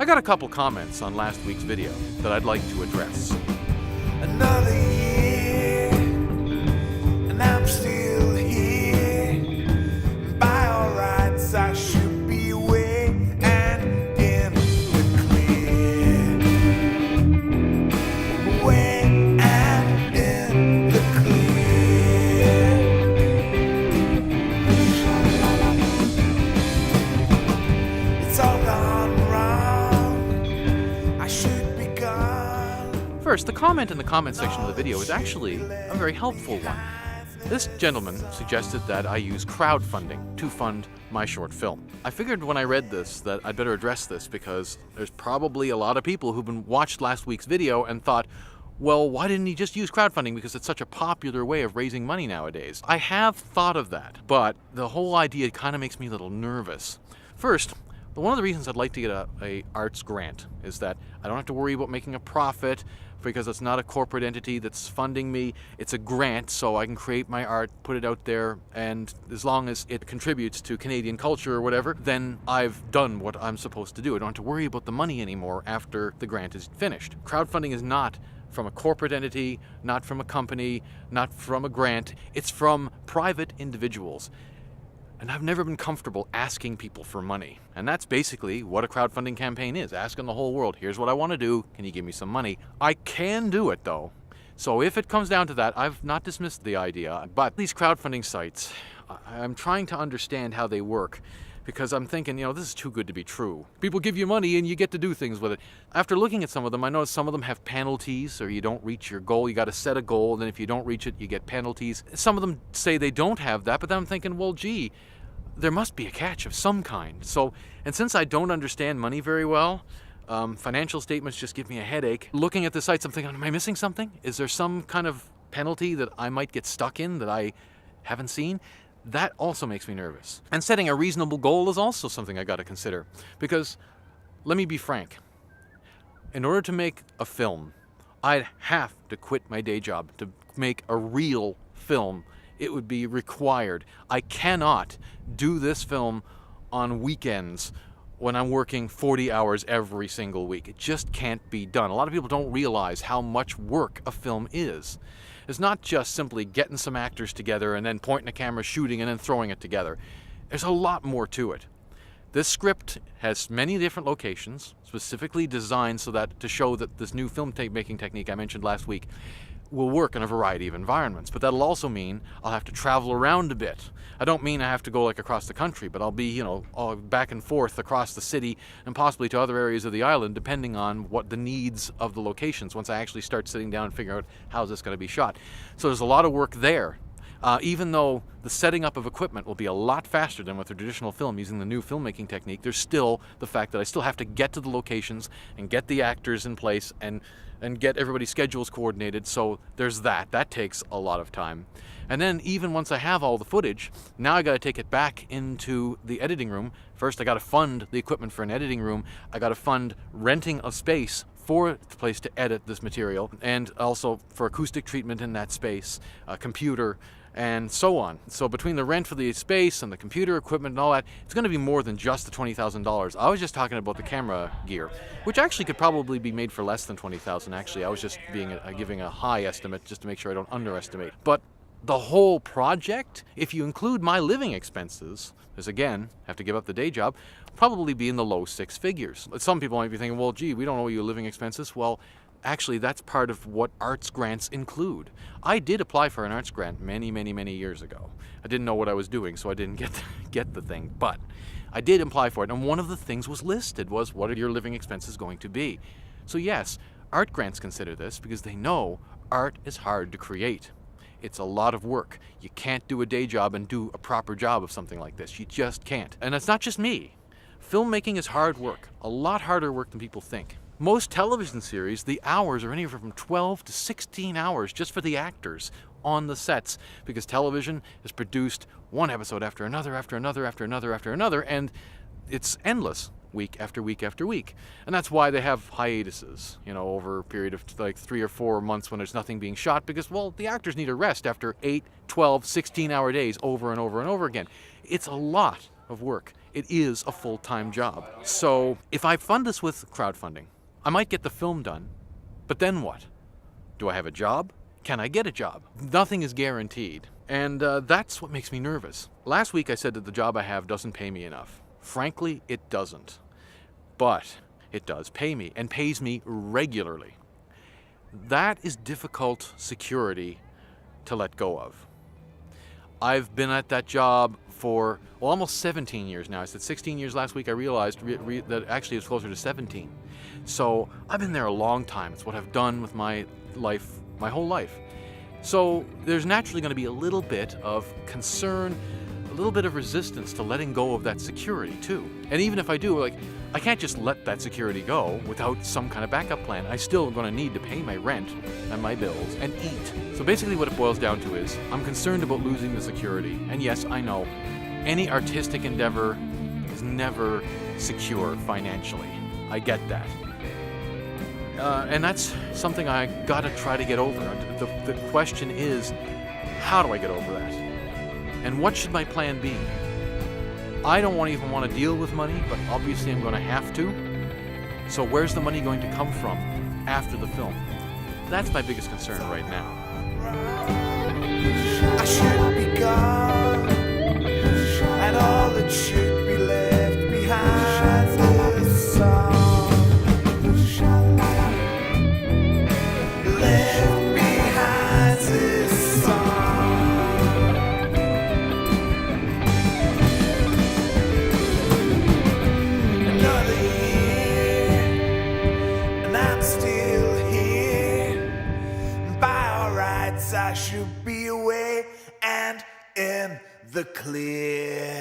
I got a couple comments on last week's video that I'd like to address. Another year, and I'm still here. By all rights, I should be away and in the clear. Away and in the clear. It's all gone wrong. I should be gone. First, the comment in the comment section of the video is actually a very helpful one. This gentleman suggested that I use crowdfunding to fund my short film. I figured when I read this that I'd better address this because there's probably a lot of people who've watched last week's video and thought, well, why didn't he just use crowdfunding because it's such a popular way of raising money nowadays? I have thought of that, but the whole idea kind of makes me a little nervous. First, one of the reasons I'd like to get a arts grant is that I don't have to worry about making a profit because it's not a corporate entity that's funding me. It's a grant, so I can create my art, put it out there, and as long as it contributes to Canadian culture or whatever, then I've done what I'm supposed to do. I don't have to worry about the money anymore after the grant is finished. Crowdfunding is not from a corporate entity, not from a company, not from a grant. It's from private individuals. And I've never been comfortable asking people for money. And that's basically what a crowdfunding campaign is, asking the whole world, here's what I want to do, can you give me some money? I can do it though. So if it comes down to that, I've not dismissed the idea, but these crowdfunding sites, I'm trying to understand how they work because I'm thinking, this is too good to be true. People give you money and you get to do things with it. After looking at some of them, I noticed some of them have penalties, or you don't reach your goal. You got to set a goal, and then if you don't reach it, you get penalties. Some of them say they don't have that, but then I'm thinking, well, gee, there must be a catch of some kind. So, and since I don't understand money very well, financial statements just give me a headache. Looking at the sites, I'm thinking, am I missing something? Is there some kind of penalty that I might get stuck in that I haven't seen? That also makes me nervous. And setting a reasonable goal is also something I got to consider. Because, let me be frank, in order to make a film, I'd have to quit my day job to make a real film. It would be required. I cannot do this film on weekends when I'm working 40 hours every single week. It just can't be done. A lot of people don't realize how much work a film is. It's not just simply getting some actors together and then pointing a camera, shooting, and then throwing it together. There's a lot more to it. This script has many different locations, specifically designed so that to show that this new film making technique I mentioned last week will work in a variety of environments. But that'll also mean I'll have to travel around a bit. I don't mean I have to go across the country, but I'll be, all back and forth across the city and possibly to other areas of the island, depending on what the needs of the locations once I actually start sitting down and figuring out how's this going to be shot. So there's a lot of work there. Even though the setting up of equipment will be a lot faster than with a traditional film using the new filmmaking technique, there's still the fact that I still have to get to the locations and get the actors in place and get everybody's schedules coordinated. So there's that. That takes a lot of time. And then even once I have all the footage, now I got to take it back into the editing room. First, I got to fund the equipment for an editing room. I got to fund renting a space for the place to edit this material, and also for acoustic treatment in that space, a computer, and so on. So between the rent for the space and the computer equipment and all that, it's going to be more than just the $20,000. I was just talking about the camera gear, which actually could probably be made for less than $20,000. Actually, I was just giving a high estimate just to make sure I don't underestimate. But the whole project, if you include my living expenses, because again, have to give up the day job, probably be in the low six figures. Some people might be thinking, well, gee, we don't owe you living expenses. Well, actually, that's part of what arts grants include. I did apply for an arts grant many, many, many years ago. I didn't know what I was doing, so I didn't get the thing. But I did apply for it, and one of the things was listed was, what are your living expenses going to be? So yes, art grants consider this because they know art is hard to create. It's a lot of work. You can't do a day job and do a proper job of something like this. You just can't. And it's not just me. Filmmaking is hard work, a lot harder work than people think. Most television series, the hours are anywhere from 12 to 16 hours just for the actors on the sets, because television is produced one episode after another, after another, after another, after another, and it's endless. Week after week after week. And that's why they have hiatuses, over a period of 3 or 4 months when there's nothing being shot because, well, the actors need a rest after 8, 12, 16-hour days over and over and over again. It's a lot of work. It is a full-time job. So if I fund this with crowdfunding, I might get the film done, but then what? Do I have a job? Can I get a job? Nothing is guaranteed, and that's what makes me nervous. Last week I said that the job I have doesn't pay me enough. Frankly, it doesn't. But it does pay me, and pays me regularly. That is difficult security to let go of. I've been at that job for almost 17 years now. I said 16 years last week. I realized that actually it's closer to 17. So I've been there a long time. It's what I've done with my life, my whole life. So there's naturally going to be a little bit of concern, a little bit of resistance to letting go of that security too. And even if I do, I can't just let that security go without some kind of backup plan. I still am going to need to pay my rent and my bills and eat. So basically what it boils down to is I'm concerned about losing the security. And yes, I know, any artistic endeavor is never secure financially. I get that. And that's something I gotta try to get over. The question is, how do I get over that? And what should my plan be? I don't even want to deal with money, but obviously I'm going to have to. So where's the money going to come from after the film? That's my biggest concern right now. I should be gone, and all that should be left behind is song. Left behind is song. Another year, and I'm still here. By all rights, I should be away and in the clear.